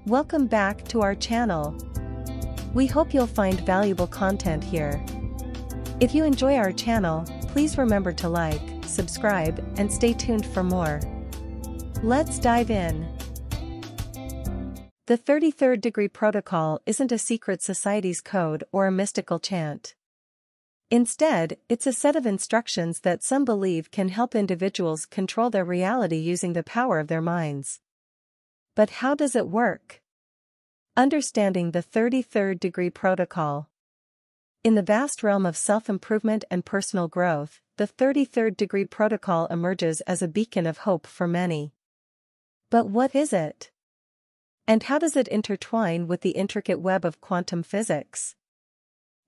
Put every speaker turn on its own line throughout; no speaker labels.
Welcome back to our channel. We hope you'll find valuable content here. If you enjoy our channel, please remember to like, subscribe, and stay tuned for more. Let's dive in. The 33rd Degree Protocol isn't a secret society's code or a mystical chant. Instead, it's a set of instructions that some believe can help individuals control their reality using the power of their minds. But how does it work? Understanding the 33rd Degree Protocol. In the vast realm of self-improvement and personal growth, the 33rd Degree Protocol emerges as a beacon of hope for many. But what is it? And how does it intertwine with the intricate web of quantum physics?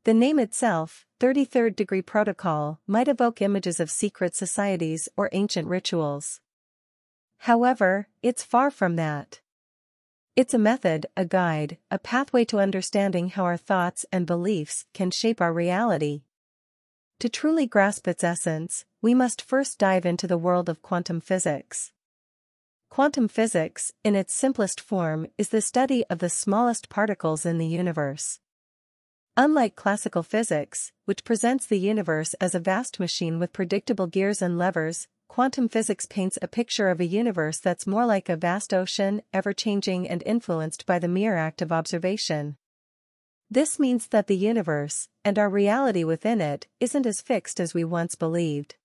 The name itself, 33rd Degree Protocol, might evoke images of secret societies or ancient rituals. However, it's far from that. It's a method, a guide, a pathway to understanding how our thoughts and beliefs can shape our reality. To truly grasp its essence, we must first dive into the world of quantum physics. Quantum physics, in its simplest form, is the study of the smallest particles in the universe. Unlike classical physics, which presents the universe as a vast machine with predictable gears and levers, quantum physics paints a picture of a universe that's more like a vast ocean, ever-changing and influenced by the mere act of observation. This means that the universe, and our reality within it, isn't as fixed as we once believed.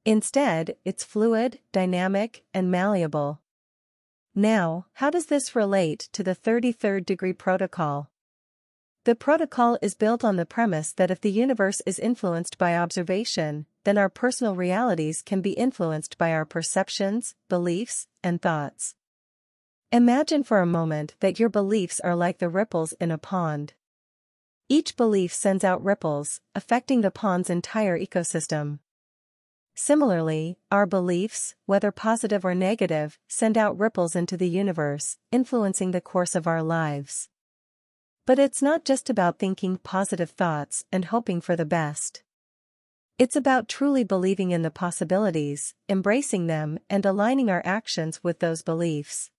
Instead, it's fluid, dynamic, and malleable. Now, how does this relate to the 33rd Degree Protocol? The protocol is built on the premise that if the universe is influenced by observation, then our personal realities can be influenced by our perceptions, beliefs, and thoughts. Imagine for a moment that your beliefs are like the ripples in a pond. Each belief sends out ripples, affecting the pond's entire ecosystem. Similarly, our beliefs, whether positive or negative, send out ripples into the universe, influencing the course of our lives. But it's not just about thinking positive thoughts and hoping for the best. It's about truly believing in the possibilities, embracing them, and aligning our actions with those beliefs.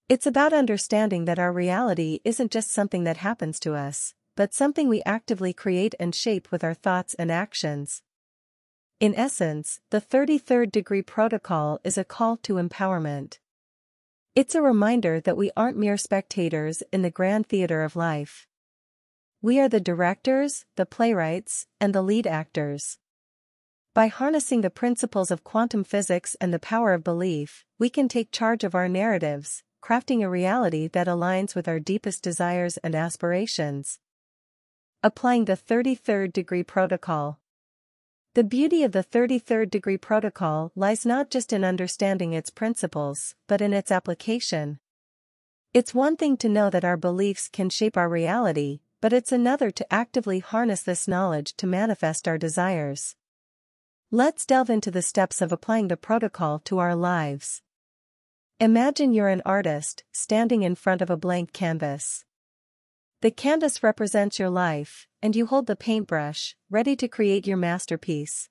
It's about understanding that our reality isn't just something that happens to us, but something we actively create and shape with our thoughts and actions. In essence, the 33rd Degree Protocol is a call to empowerment. It's a reminder that we aren't mere spectators in the grand theater of life. We are the directors, the playwrights, and the lead actors. By harnessing the principles of quantum physics and the power of belief, we can take charge of our narratives, crafting a reality that aligns with our deepest desires and aspirations. Applying the 33rd Degree Protocol. The beauty of the 33rd Degree Protocol lies not just in understanding its principles, but in its application. It's one thing to know that our beliefs can shape our reality, but it's another to actively harness this knowledge to manifest our desires. Let's delve into the steps of applying the protocol to our lives. Imagine you're an artist, standing in front of a blank canvas. The canvas represents your life, and you hold the paintbrush, ready to create your masterpiece.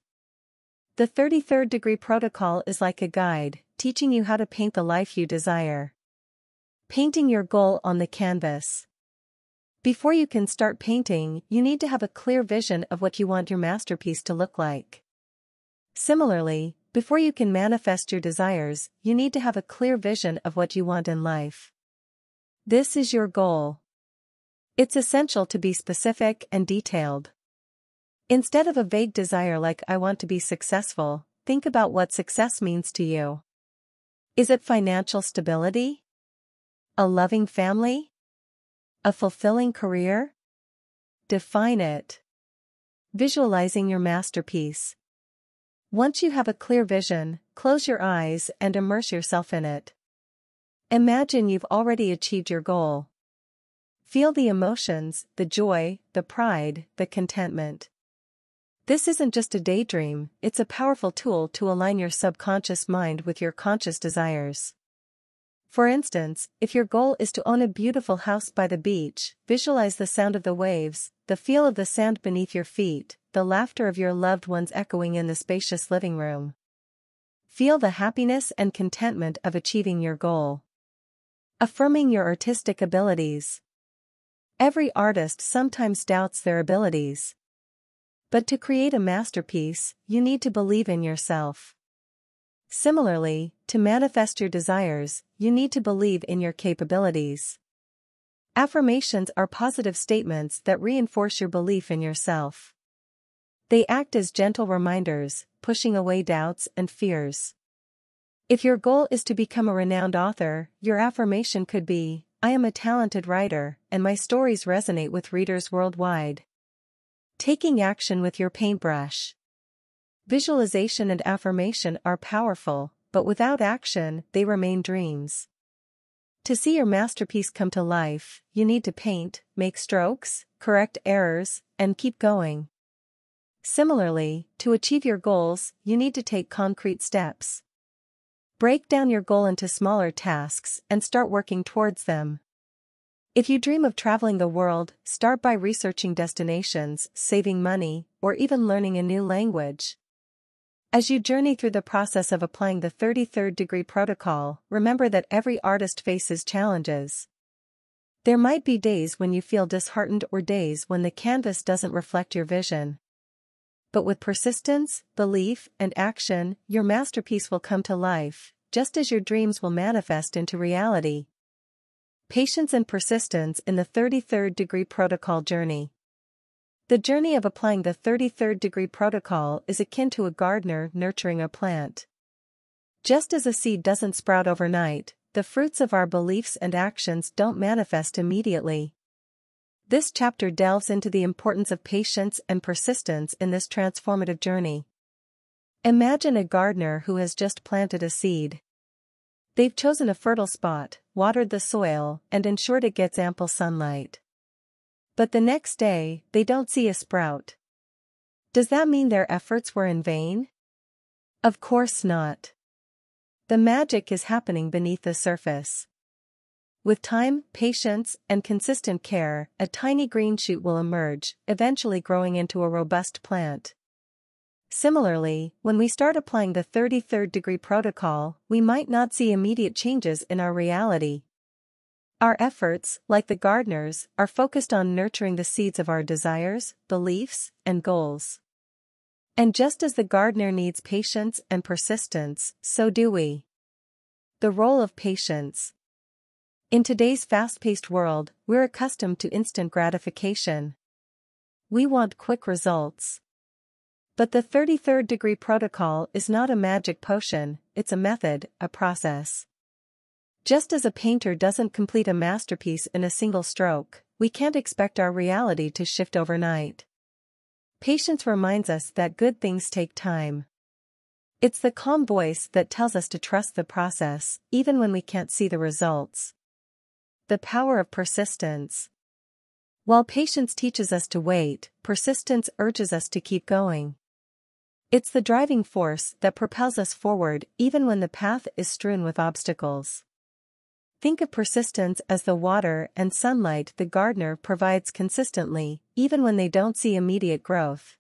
The 33rd Degree Protocol is like a guide, teaching you how to paint the life you desire. Painting your goal on the canvas. Before you can start painting, you need to have a clear vision of what you want your masterpiece to look like. Similarly, before you can manifest your desires, you need to have a clear vision of what you want in life. This is your goal. It's essential to be specific and detailed. Instead of a vague desire like "I want to be successful," think about what success means to you. Is it financial stability? A loving family? A fulfilling career? Define it. Visualizing your masterpiece. Once you have a clear vision, close your eyes and immerse yourself in it. Imagine you've already achieved your goal. Feel the emotions, the joy, the pride, the contentment. This isn't just a daydream, it's a powerful tool to align your subconscious mind with your conscious desires. For instance, if your goal is to own a beautiful house by the beach, visualize the sound of the waves, the feel of the sand beneath your feet, the laughter of your loved ones echoing in the spacious living room. Feel the happiness and contentment of achieving your goal. Affirming your artistic abilities. Every artist sometimes doubts their abilities. But to create a masterpiece, you need to believe in yourself. Similarly, to manifest your desires, you need to believe in your capabilities. Affirmations are positive statements that reinforce your belief in yourself. They act as gentle reminders, pushing away doubts and fears. If your goal is to become a renowned author, your affirmation could be, "I am a talented writer, and my stories resonate with readers worldwide." Taking action with your paintbrush. Visualization and affirmation are powerful, but without action, they remain dreams. To see your masterpiece come to life, you need to paint, make strokes, correct errors, and keep going. Similarly, to achieve your goals, you need to take concrete steps. Break down your goal into smaller tasks and start working towards them. If you dream of traveling the world, start by researching destinations, saving money, or even learning a new language. As you journey through the process of applying the 33rd degree protocol, remember that every artist faces challenges. There might be days when you feel disheartened or days when the canvas doesn't reflect your vision. But with persistence, belief, and action, your masterpiece will come to life, just as your dreams will manifest into reality. Patience and persistence in the 33rd degree protocol journey. The journey of applying the 33rd degree protocol is akin to a gardener nurturing a plant. Just as a seed doesn't sprout overnight, the fruits of our beliefs and actions don't manifest immediately. This chapter delves into the importance of patience and persistence in this transformative journey. Imagine a gardener who has just planted a seed. They've chosen a fertile spot, watered the soil, and ensured it gets ample sunlight. But the next day, they don't see a sprout. Does that mean their efforts were in vain? Of course not. The magic is happening beneath the surface. With time, patience, and consistent care, a tiny green shoot will emerge, eventually growing into a robust plant. Similarly, when we start applying the 33rd degree protocol, we might not see immediate changes in our reality. Our efforts, like the gardener's, are focused on nurturing the seeds of our desires, beliefs, and goals. And just as the gardener needs patience and persistence, so do we. The role of patience. In today's fast-paced world, we're accustomed to instant gratification. We want quick results. But the 33rd degree protocol is not a magic potion, it's a method, a process. Just as a painter doesn't complete a masterpiece in a single stroke, we can't expect our reality to shift overnight. Patience reminds us that good things take time. It's the calm voice that tells us to trust the process, even when we can't see the results. The power of persistence. While patience teaches us to wait, persistence urges us to keep going. It's the driving force that propels us forward even when the path is strewn with obstacles. Think of persistence as the water and sunlight the gardener provides consistently, even when they don't see immediate growth.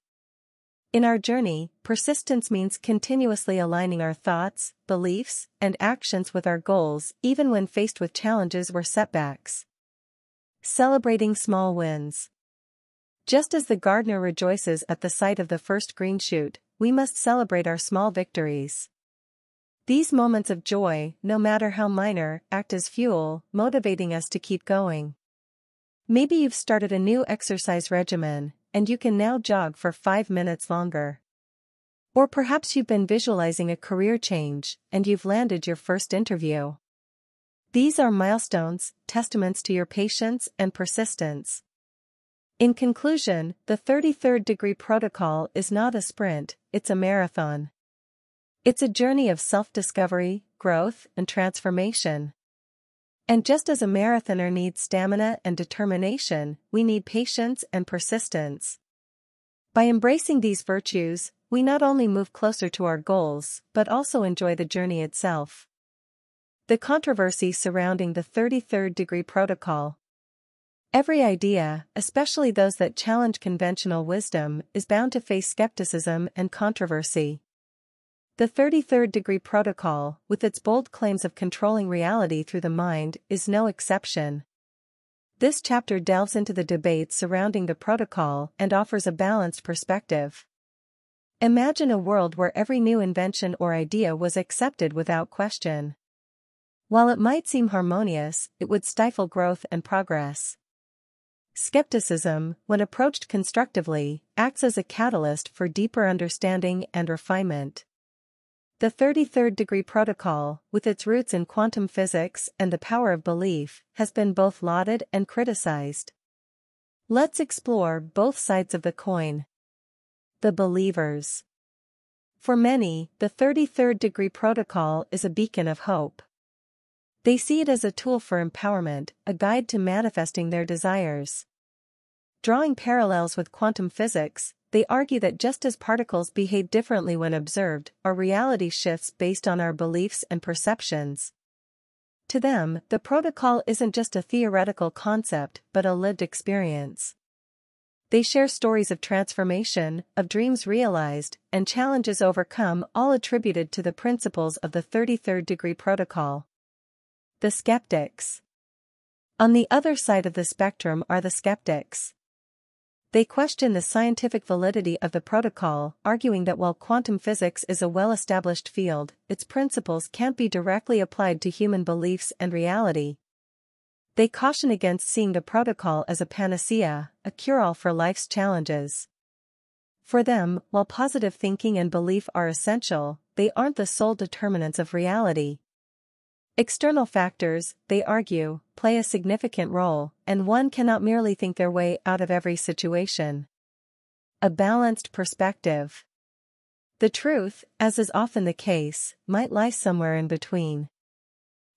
In our journey, persistence means continuously aligning our thoughts, beliefs, and actions with our goals even when faced with challenges or setbacks. Celebrating small wins. Just as the gardener rejoices at the sight of the first green shoot, we must celebrate our small victories. These moments of joy, no matter how minor, act as fuel, motivating us to keep going. Maybe you've started a new exercise regimen, and you can now jog for 5 minutes longer. Or perhaps you've been visualizing a career change, and you've landed your first interview. These are milestones, testaments to your patience and persistence. In conclusion, the 33rd degree protocol is not a sprint, it's a marathon. It's a journey of self-discovery, growth, and transformation. And just as a marathoner needs stamina and determination, we need patience and persistence. By embracing these virtues, we not only move closer to our goals, but also enjoy the journey itself. The controversy surrounding the 33rd degree protocol. Every idea, especially those that challenge conventional wisdom, is bound to face skepticism and controversy. The 33rd degree protocol, with its bold claims of controlling reality through the mind, is no exception. This chapter delves into the debates surrounding the protocol and offers a balanced perspective. Imagine a world where every new invention or idea was accepted without question. While it might seem harmonious, it would stifle growth and progress. Skepticism, when approached constructively, acts as a catalyst for deeper understanding and refinement. The 33rd degree protocol, with its roots in quantum physics and the power of belief, has been both lauded and criticized. Let's explore both sides of the coin. The believers. For many, the 33rd degree protocol is a beacon of hope. They see it as a tool for empowerment, a guide to manifesting their desires. Drawing parallels with quantum physics, they argue that just as particles behave differently when observed, our reality shifts based on our beliefs and perceptions. To them, the protocol isn't just a theoretical concept but a lived experience. They share stories of transformation, of dreams realized, and challenges overcome, all attributed to the principles of the 33rd degree protocol. The skeptics. On the other side of the spectrum are the skeptics. They question the scientific validity of the protocol, arguing that while quantum physics is a well-established field, its principles can't be directly applied to human beliefs and reality. They caution against seeing the protocol as a panacea, a cure-all for life's challenges. For them, while positive thinking and belief are essential, they aren't the sole determinants of reality. External factors, they argue, play a significant role, and one cannot merely think their way out of every situation. A balanced perspective. The truth, as is often the case, might lie somewhere in between.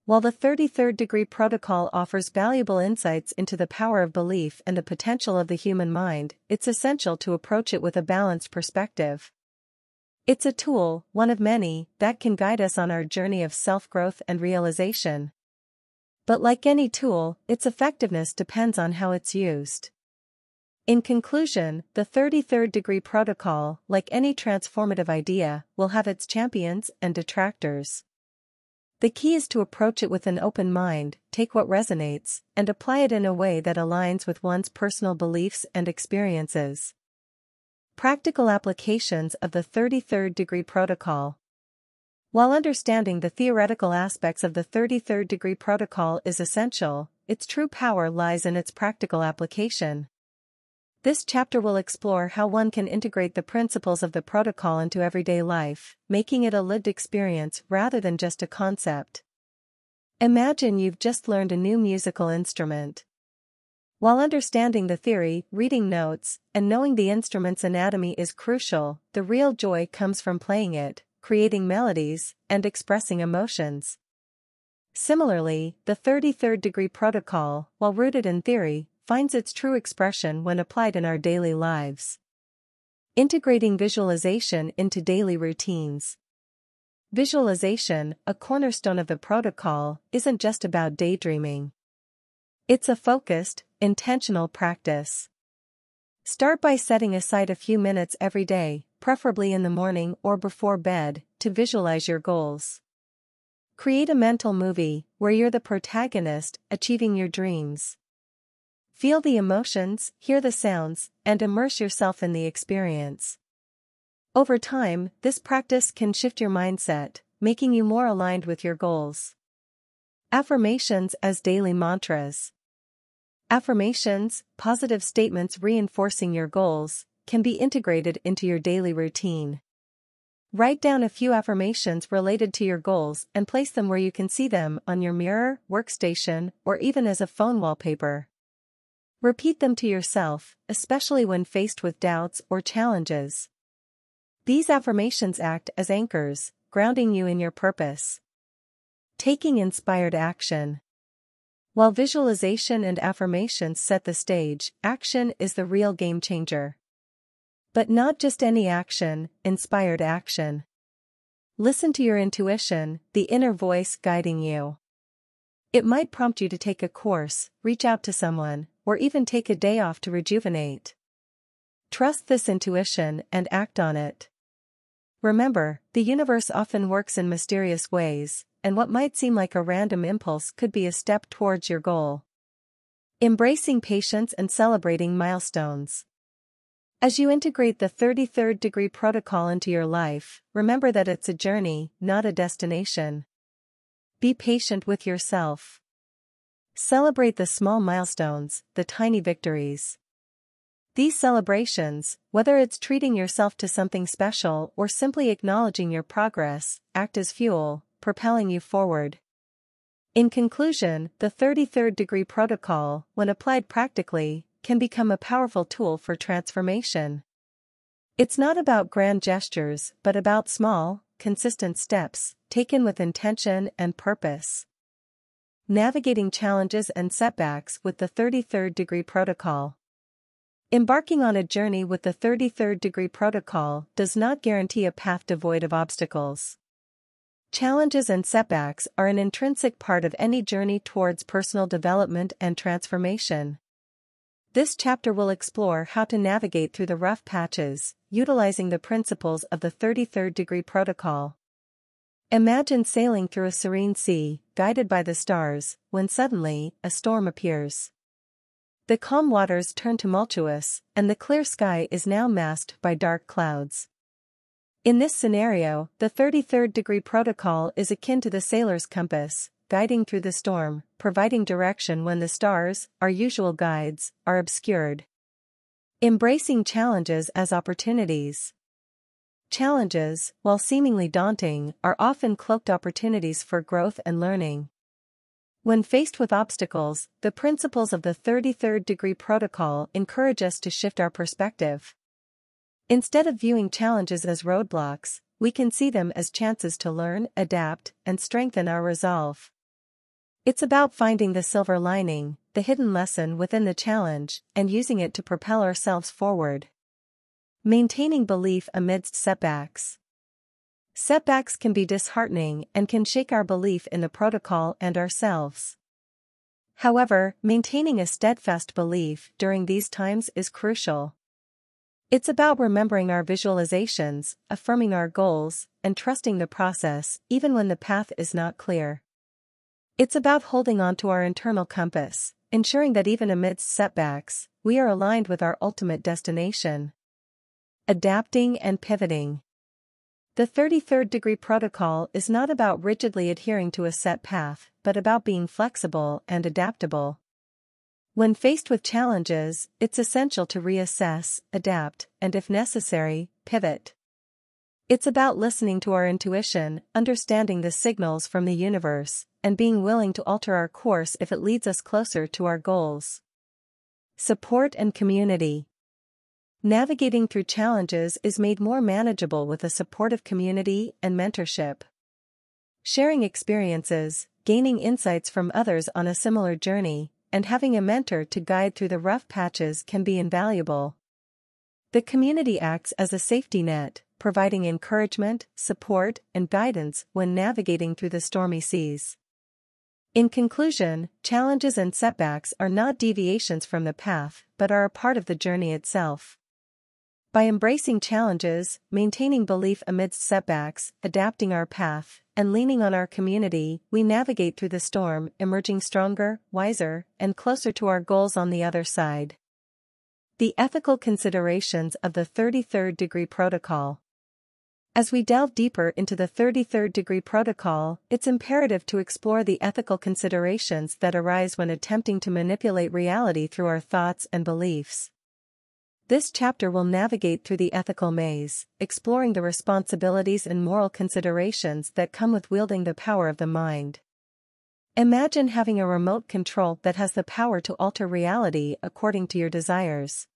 While the 33rd degree protocol offers valuable insights into the power of belief and the potential of the human mind, it's essential to approach it with a balanced perspective. It's a tool, one of many, that can guide us on our journey of self-growth and realization. But like any tool, its effectiveness depends on how it's used. In conclusion, the 33rd degree protocol, like any transformative idea, will have its champions and detractors. The key is to approach it with an open mind, take what resonates, and apply it in a way that aligns with one's personal beliefs and experiences. Practical applications of the 33rd degree protocol. While understanding the theoretical aspects of the 33rd degree protocol is essential, its true power lies in its practical application. This chapter will explore how one can integrate the principles of the protocol into everyday life, making it a lived experience rather than just a concept. Imagine you've just learned a new musical instrument. While understanding the theory, reading notes, and knowing the instrument's anatomy is crucial, the real joy comes from playing it, creating melodies, and expressing emotions. Similarly, the 33rd degree protocol, while rooted in theory, finds its true expression when applied in our daily lives. Integrating visualization into daily routines. Visualization, a cornerstone of the protocol, isn't just about daydreaming. It's a focused, intentional practice. Start by setting aside a few minutes every day, preferably in the morning or before bed, to visualize your goals. Create a mental movie where you're the protagonist, achieving your dreams. Feel the emotions, hear the sounds, and immerse yourself in the experience. Over time, this practice can shift your mindset, making you more aligned with your goals. Affirmations as daily mantras. Affirmations, positive statements reinforcing your goals, can be integrated into your daily routine. Write down a few affirmations related to your goals and place them where you can see them on your mirror, workstation, or even as a phone wallpaper. Repeat them to yourself, especially when faced with doubts or challenges. These affirmations act as anchors, grounding you in your purpose. Taking inspired action. While visualization and affirmations set the stage, action is the real game changer. But not just any action, inspired action. Listen to your intuition, the inner voice guiding you. It might prompt you to take a course, reach out to someone, or even take a day off to rejuvenate. Trust this intuition and act on it. Remember, the universe often works in mysterious ways, and what might seem like a random impulse could be a step towards your goal. Embracing patience and celebrating milestones. As you integrate the 33rd degree protocol into your life, remember that it's a journey, not a destination. Be patient with yourself. Celebrate the small milestones, the tiny victories. These celebrations, whether it's treating yourself to something special or simply acknowledging your progress, act as fuel, propelling you forward. In conclusion, the 33rd degree protocol, when applied practically, can become a powerful tool for transformation. It's not about grand gestures, but about small, consistent steps, taken with intention and purpose. Navigating challenges and setbacks with the 33rd degree protocol. Embarking on a journey with the 33rd degree protocol does not guarantee a path devoid of obstacles. Challenges and setbacks are an intrinsic part of any journey towards personal development and transformation. This chapter will explore how to navigate through the rough patches, utilizing the principles of the 33rd degree protocol. Imagine sailing through a serene sea, guided by the stars, when suddenly, a storm appears. The calm waters turn tumultuous, and the clear sky is now masked by dark clouds. In this scenario, the 33rd degree protocol is akin to the sailor's compass, guiding through the storm, providing direction when the stars, our usual guides, are obscured. Embracing challenges as opportunities. Challenges, while seemingly daunting, are often cloaked opportunities for growth and learning. When faced with obstacles, the principles of the 33rd degree protocol encourage us to shift our perspective. Instead of viewing challenges as roadblocks, we can see them as chances to learn, adapt, and strengthen our resolve. It's about finding the silver lining, the hidden lesson within the challenge, and using it to propel ourselves forward. Maintaining belief amidst setbacks. Setbacks can be disheartening and can shake our belief in the protocol and ourselves. However, maintaining a steadfast belief during these times is crucial. It's about remembering our visualizations, affirming our goals, and trusting the process, even when the path is not clear. It's about holding on to our internal compass, ensuring that even amidst setbacks, we are aligned with our ultimate destination. Adapting and pivoting. The 33rd degree protocol is not about rigidly adhering to a set path, but about being flexible and adaptable. When faced with challenges, it's essential to reassess, adapt, and if necessary, pivot. It's about listening to our intuition, understanding the signals from the universe, and being willing to alter our course if it leads us closer to our goals. Support and community. Navigating through challenges is made more manageable with a supportive community and mentorship. Sharing experiences, gaining insights from others on a similar journey, and having a mentor to guide through the rough patches can be invaluable. The community acts as a safety net, providing encouragement, support, and guidance when navigating through the stormy seas. In conclusion, challenges and setbacks are not deviations from the path, but are a part of the journey itself. By embracing challenges, maintaining belief amidst setbacks, adapting our path, and leaning on our community, we navigate through the storm, emerging stronger, wiser, and closer to our goals on the other side. The ethical considerations of the 33rd degree protocol. As we delve deeper into the 33rd degree protocol, it's imperative to explore the ethical considerations that arise when attempting to manipulate reality through our thoughts and beliefs. This chapter will navigate through the ethical maze, exploring the responsibilities and moral considerations that come with wielding the power of the mind. Imagine having a remote control that has the power to alter reality according to your desires.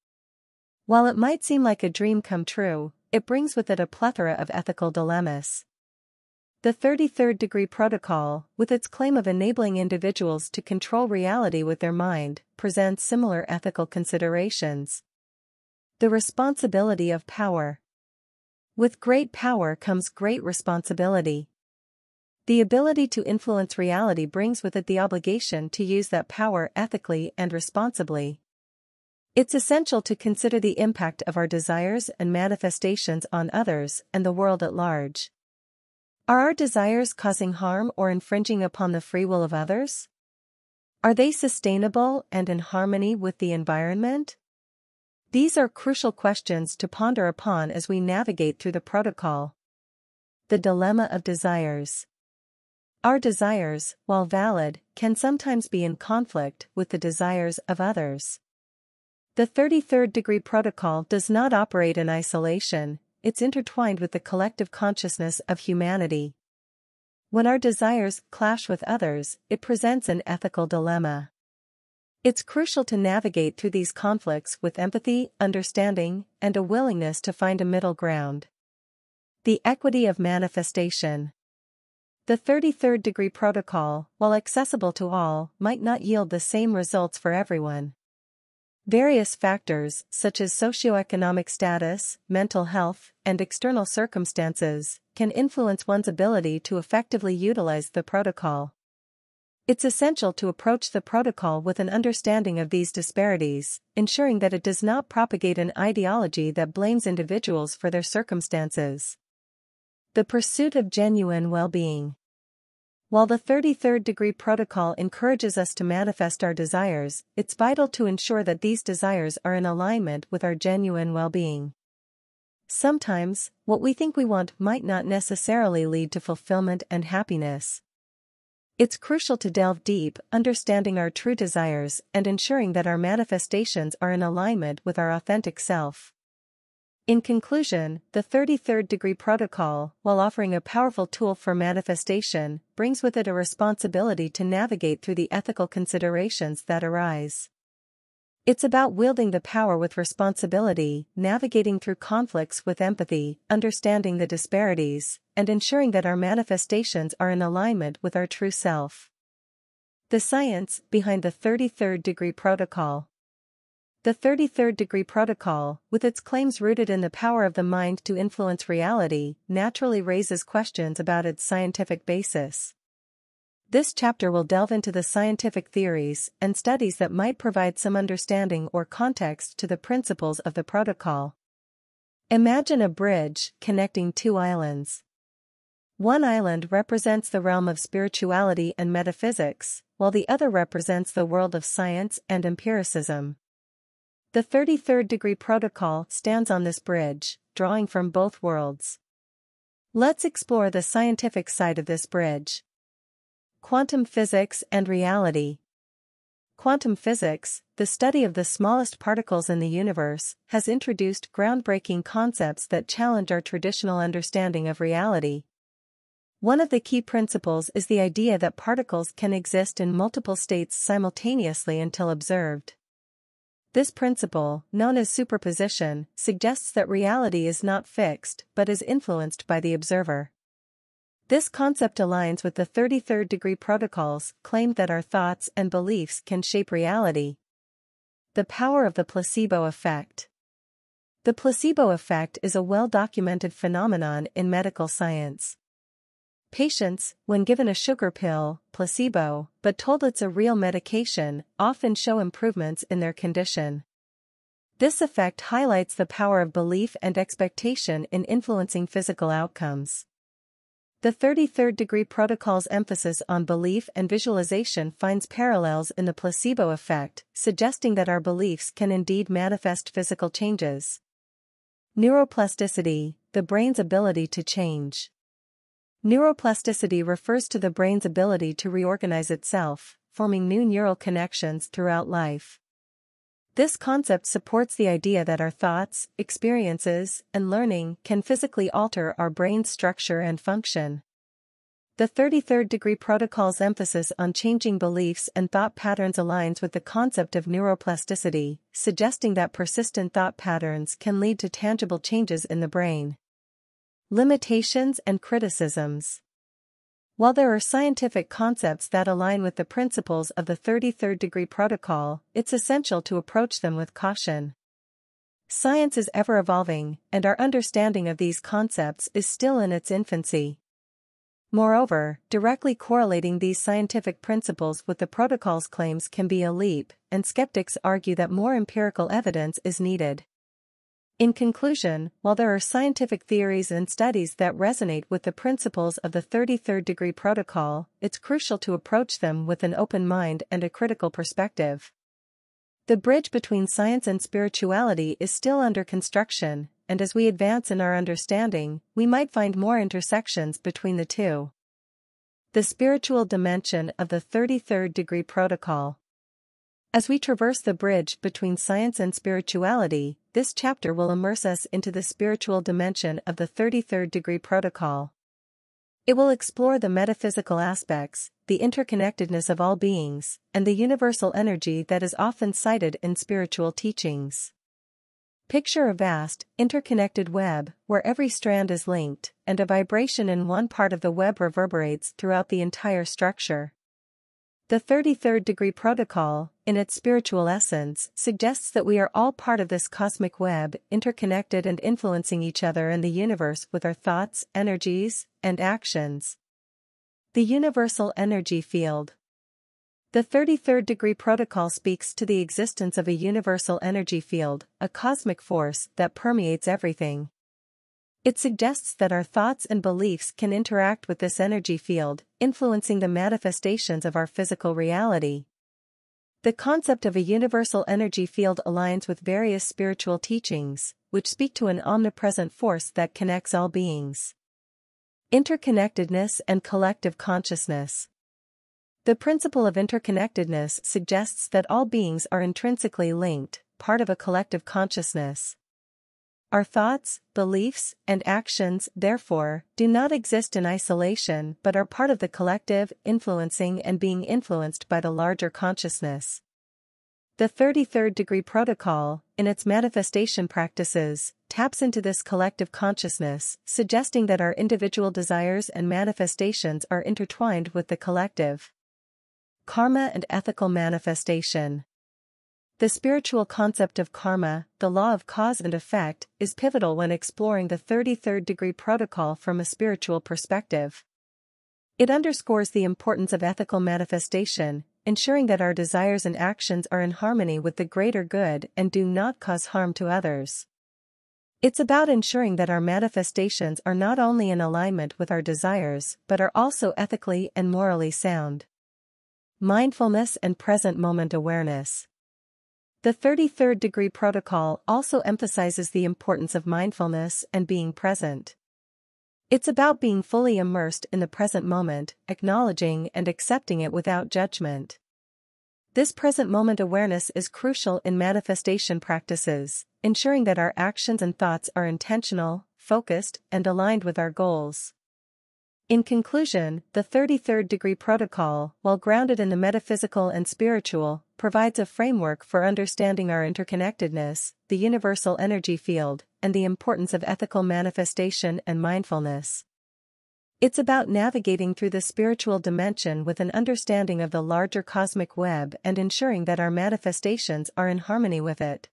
While it might seem like a dream come true, it brings with it a plethora of ethical dilemmas. The 33rd degree protocol, with its claim of enabling individuals to control reality with their mind, presents similar ethical considerations. The responsibility of power. With great power comes great responsibility. The ability to influence reality brings with it the obligation to use that power ethically and responsibly. It's essential to consider the impact of our desires and manifestations on others and the world at large. Are our desires causing harm or infringing upon the free will of others? Are they sustainable and in harmony with the environment? These are crucial questions to ponder upon as we navigate through the protocol. The dilemma of desires. Our desires, while valid, can sometimes be in conflict with the desires of others. The 33rd degree protocol does not operate in isolation, it's intertwined with the collective consciousness of humanity. When our desires clash with others, it presents an ethical dilemma. It's crucial to navigate through these conflicts with empathy, understanding, and a willingness to find a middle ground. The equity of manifestation. The 33rd degree protocol, while accessible to all, might not yield the same results for everyone. Various factors, such as socioeconomic status, mental health, and external circumstances, can influence one's ability to effectively utilize the protocol. It's essential to approach the protocol with an understanding of these disparities, ensuring that it does not propagate an ideology that blames individuals for their circumstances. The pursuit of genuine well-being. While the 33rd degree protocol encourages us to manifest our desires, it's vital to ensure that these desires are in alignment with our genuine well-being. Sometimes, what we think we want might not necessarily lead to fulfillment and happiness. It's crucial to delve deep, understanding our true desires and ensuring that our manifestations are in alignment with our authentic self. In conclusion, the 33rd degree protocol, while offering a powerful tool for manifestation, brings with it a responsibility to navigate through the ethical considerations that arise. It's about wielding the power with responsibility, navigating through conflicts with empathy, understanding the disparities, and ensuring that our manifestations are in alignment with our true self. The science behind the 33rd degree protocol. The 33rd degree protocol, with its claims rooted in the power of the mind to influence reality, naturally raises questions about its scientific basis. This chapter will delve into the scientific theories and studies that might provide some understanding or context to the principles of the protocol. Imagine a bridge connecting two islands. One island represents the realm of spirituality and metaphysics, while the other represents the world of science and empiricism. The 33rd degree protocol stands on this bridge, drawing from both worlds. Let's explore the scientific side of this bridge. Quantum physics and reality. Quantum physics, the study of the smallest particles in the universe, has introduced groundbreaking concepts that challenge our traditional understanding of reality. One of the key principles is the idea that particles can exist in multiple states simultaneously until observed. This principle, known as superposition, suggests that reality is not fixed but is influenced by the observer. This concept aligns with the 33rd degree protocol's claim that our thoughts and beliefs can shape reality. The power of the placebo effect. The placebo effect is a well-documented phenomenon in medical science. Patients, when given a sugar pill, placebo, but told it's a real medication, often show improvements in their condition. This effect highlights the power of belief and expectation in influencing physical outcomes. The 33rd degree protocol's emphasis on belief and visualization finds parallels in the placebo effect, suggesting that our beliefs can indeed manifest physical changes. Neuroplasticity, the brain's ability to change. Neuroplasticity refers to the brain's ability to reorganize itself, forming new neural connections throughout life. This concept supports the idea that our thoughts, experiences, and learning can physically alter our brain's structure and function. The 33rd degree protocol's emphasis on changing beliefs and thought patterns aligns with the concept of neuroplasticity, suggesting that persistent thought patterns can lead to tangible changes in the brain. Limitations and criticisms. While there are scientific concepts that align with the principles of the 33rd degree protocol, it's essential to approach them with caution. Science is ever evolving, and our understanding of these concepts is still in its infancy. Moreover, directly correlating these scientific principles with the protocol's claims can be a leap, and skeptics argue that more empirical evidence is needed. In conclusion, while there are scientific theories and studies that resonate with the principles of the 33rd degree protocol, it's crucial to approach them with an open mind and a critical perspective. The bridge between science and spirituality is still under construction, and as we advance in our understanding, we might find more intersections between the two. The spiritual dimension of the 33rd degree protocol. As we traverse the bridge between science and spirituality, this chapter will immerse us into the spiritual dimension of the 33rd degree protocol. It will explore the metaphysical aspects, the interconnectedness of all beings, and the universal energy that is often cited in spiritual teachings. Picture a vast, interconnected web, where every strand is linked, and a vibration in one part of the web reverberates throughout the entire structure. The 33rd degree protocol, in its spiritual essence, suggests that we are all part of this cosmic web, interconnected and influencing each other and the universe with our thoughts, energies, and actions. The universal energy field. The 33rd degree protocol speaks to the existence of a universal energy field, a cosmic force that permeates everything. It suggests that our thoughts and beliefs can interact with this energy field, influencing the manifestations of our physical reality. The concept of a universal energy field aligns with various spiritual teachings, which speak to an omnipresent force that connects all beings. Interconnectedness and collective consciousness. The principle of interconnectedness suggests that all beings are intrinsically linked, part of a collective consciousness. Our thoughts, beliefs, and actions, therefore, do not exist in isolation but are part of the collective, influencing and being influenced by the larger consciousness. The 33rd degree protocol, in its manifestation practices, taps into this collective consciousness, suggesting that our individual desires and manifestations are intertwined with the collective. Karma and ethical manifestation. The spiritual concept of karma, the law of cause and effect, is pivotal when exploring the 33rd degree protocol from a spiritual perspective. It underscores the importance of ethical manifestation, ensuring that our desires and actions are in harmony with the greater good and do not cause harm to others. It's about ensuring that our manifestations are not only in alignment with our desires but are also ethically and morally sound. Mindfulness and present moment awareness. The 33rd degree protocol also emphasizes the importance of mindfulness and being present. It's about being fully immersed in the present moment, acknowledging and accepting it without judgment. This present moment awareness is crucial in manifestation practices, ensuring that our actions and thoughts are intentional, focused, and aligned with our goals. In conclusion, the 33rd degree protocol, while grounded in the metaphysical and spiritual, provides a framework for understanding our interconnectedness, the universal energy field, and the importance of ethical manifestation and mindfulness. It's about navigating through the spiritual dimension with an understanding of the larger cosmic web and ensuring that our manifestations are in harmony with it.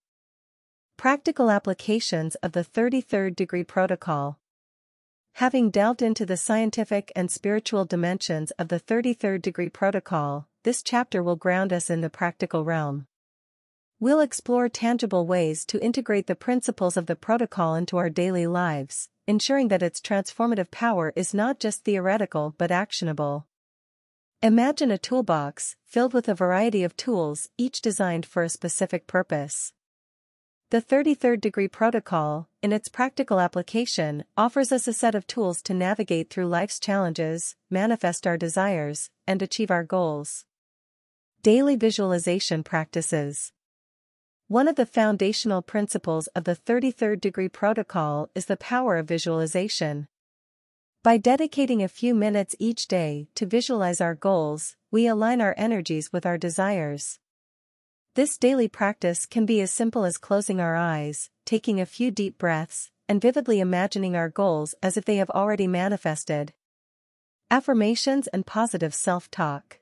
Practical applications of the 33rd degree protocol. Having delved into the scientific and spiritual dimensions of the 33rd degree protocol, this chapter will ground us in the practical realm. We'll explore tangible ways to integrate the principles of the protocol into our daily lives, ensuring that its transformative power is not just theoretical but actionable. Imagine a toolbox filled with a variety of tools, each designed for a specific purpose. The 33rd degree protocol, in its practical application, offers us a set of tools to navigate through life's challenges, manifest our desires, and achieve our goals. Daily visualization practices. One of the foundational principles of the 33rd degree protocol is the power of visualization. By dedicating a few minutes each day to visualize our goals, we align our energies with our desires. This daily practice can be as simple as closing our eyes, taking a few deep breaths, and vividly imagining our goals as if they have already manifested. Affirmations and positive self-talk.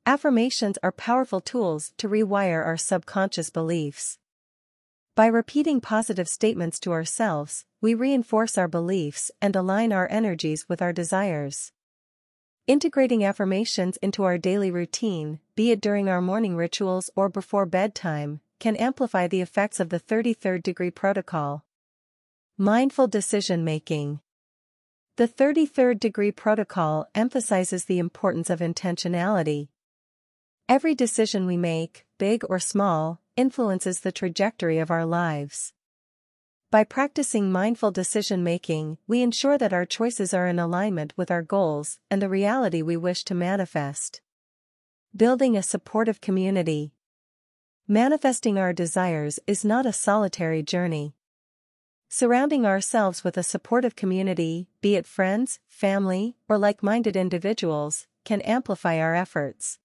Affirmations are powerful tools to rewire our subconscious beliefs. By repeating positive statements to ourselves, we reinforce our beliefs and align our energies with our desires. Integrating affirmations into our daily routine, be it during our morning rituals or before bedtime, can amplify the effects of the 33rd degree protocol. Mindful decision-making. The 33rd degree protocol emphasizes the importance of intentionality. Every decision we make, big or small, influences the trajectory of our lives. By practicing mindful decision-making, we ensure that our choices are in alignment with our goals and the reality we wish to manifest. Building a supportive community. Manifesting our desires is not a solitary journey. Surrounding ourselves with a supportive community, be it friends, family, or like-minded individuals, can amplify our efforts.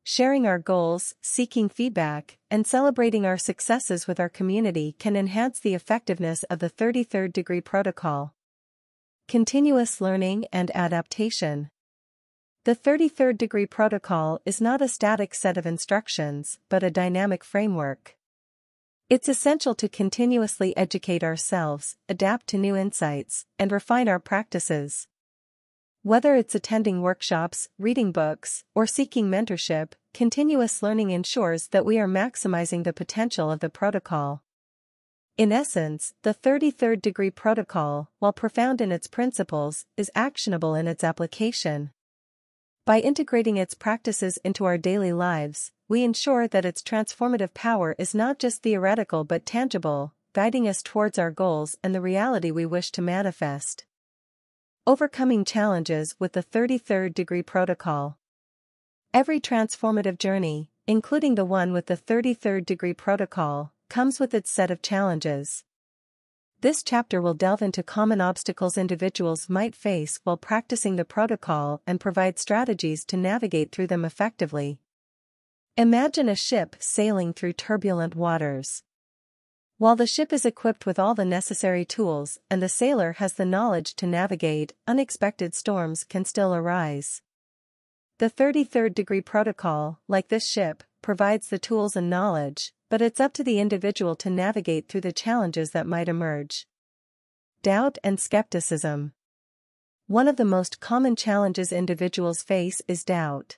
Sharing our goals, seeking feedback, and celebrating our successes with our community can enhance the effectiveness of the 33rd degree protocol. Continuous learning and adaptation. The 33rd degree protocol is not a static set of instructions, but a dynamic framework. It's essential to continuously educate ourselves, adapt to new insights, and refine our practices. Whether it's attending workshops, reading books, or seeking mentorship, continuous learning ensures that we are maximizing the potential of the protocol. In essence, the 33rd degree protocol, while profound in its principles, is actionable in its application. By integrating its practices into our daily lives, we ensure that its transformative power is not just theoretical but tangible, guiding us towards our goals and the reality we wish to manifest. Overcoming challenges with the 33rd degree protocol. Every transformative journey, including the one with the 33rd degree protocol, comes with its set of challenges. This chapter will delve into common obstacles individuals might face while practicing the protocol and provide strategies to navigate through them effectively. Imagine a ship sailing through turbulent waters. While the ship is equipped with all the necessary tools and the sailor has the knowledge to navigate, unexpected storms can still arise. The 33rd degree protocol, like this ship, provides the tools and knowledge, but it's up to the individual to navigate through the challenges that might emerge. Doubt and skepticism. One of the most common challenges individuals face is doubt.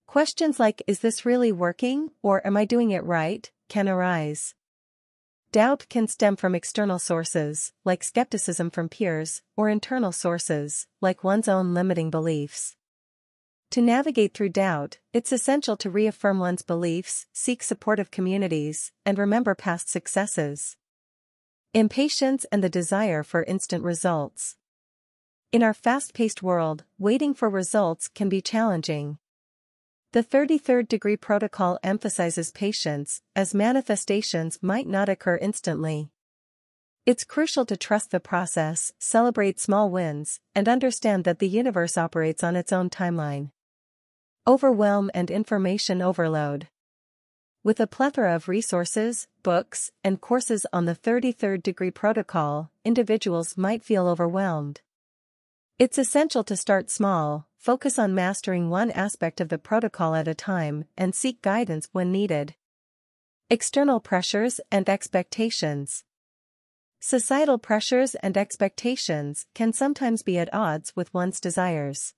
Questions like, "Is this really working?" or "Am I doing it right?" can arise. Doubt can stem from external sources, like skepticism from peers, or internal sources, like one's own limiting beliefs. To navigate through doubt, it's essential to reaffirm one's beliefs, seek supportive communities, and remember past successes. Impatience and the desire for instant results. In our fast-paced world, waiting for results can be challenging. The 33rd degree protocol emphasizes patience, as manifestations might not occur instantly. It's crucial to trust the process, celebrate small wins, and understand that the universe operates on its own timeline. Overwhelm and information overload. With a plethora of resources, books, and courses on the 33rd degree protocol, individuals might feel overwhelmed. It's essential to start small, focus on mastering one aspect of the protocol at a time, and seek guidance when needed. External pressures and expectations. Societal pressures and expectations can sometimes be at odds with one's desires.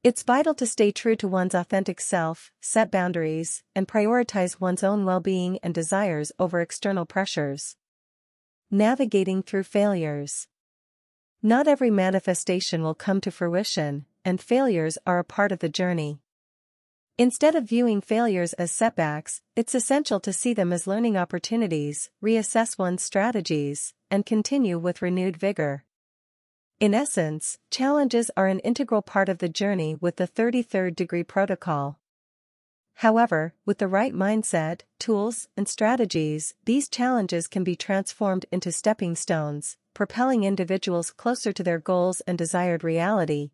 It's vital to stay true to one's authentic self, set boundaries, and prioritize one's own well-being and desires over external pressures. Navigating through failures. Not every manifestation will come to fruition, and failures are a part of the journey. Instead of viewing failures as setbacks, it's essential to see them as learning opportunities, reassess one's strategies, and continue with renewed vigor. In essence, challenges are an integral part of the journey with the 33rd degree protocol. However, with the right mindset, tools, and strategies, these challenges can be transformed into stepping stones, propelling individuals closer to their goals and desired reality.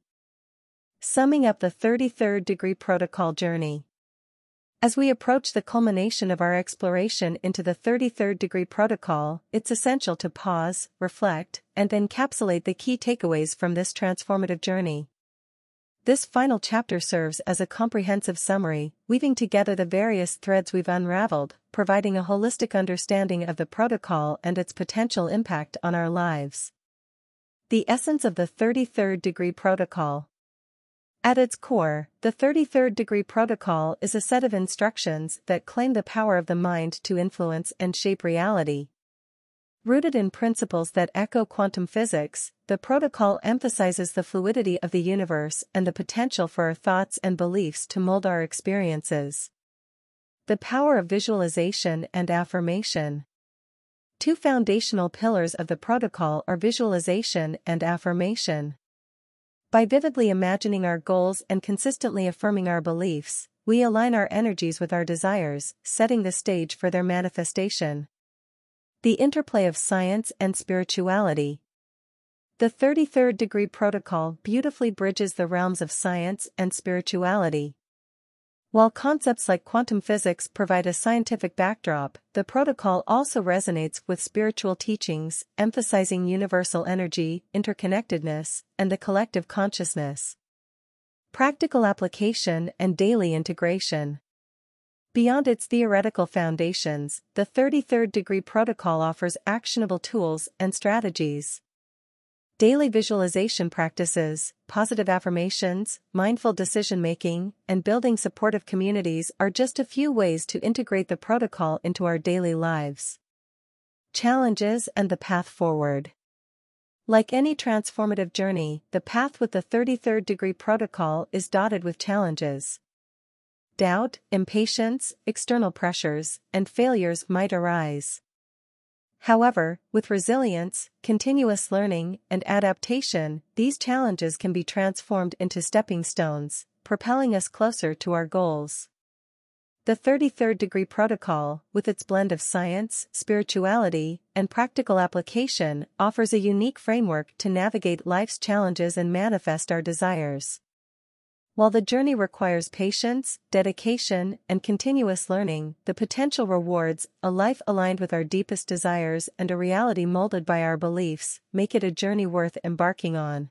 Summing up the 33rd degree protocol journey. As we approach the culmination of our exploration into the 33rd degree protocol, it's essential to pause, reflect, and encapsulate the key takeaways from this transformative journey. This final chapter serves as a comprehensive summary, weaving together the various threads we've unraveled, providing a holistic understanding of the protocol and its potential impact on our lives. The essence of the 33rd degree protocol. At its core, the 33rd degree protocol is a set of instructions that claim the power of the mind to influence and shape reality. Rooted in principles that echo quantum physics, the protocol emphasizes the fluidity of the universe and the potential for our thoughts and beliefs to mold our experiences. The power of visualization and affirmation. Two foundational pillars of the protocol are visualization and affirmation. By vividly imagining our goals and consistently affirming our beliefs, we align our energies with our desires, setting the stage for their manifestation. The interplay of science and spirituality. The 33rd degree protocol beautifully bridges the realms of science and spirituality. While concepts like quantum physics provide a scientific backdrop, the protocol also resonates with spiritual teachings, emphasizing universal energy, interconnectedness, and the collective consciousness. Practical application and daily integration. Beyond its theoretical foundations, the 33rd degree protocol offers actionable tools and strategies. Daily visualization practices, positive affirmations, mindful decision-making, and building supportive communities are just a few ways to integrate the protocol into our daily lives. Challenges and the path forward. Like any transformative journey, the path with the 33rd degree protocol is dotted with challenges. Doubt, impatience, external pressures, and failures might arise. However, with resilience, continuous learning, and adaptation, these challenges can be transformed into stepping stones, propelling us closer to our goals. The 33rd degree protocol, with its blend of science, spirituality, and practical application, offers a unique framework to navigate life's challenges and manifest our desires. While the journey requires patience, dedication, and continuous learning, the potential rewards, a life aligned with our deepest desires and a reality molded by our beliefs, make it a journey worth embarking on.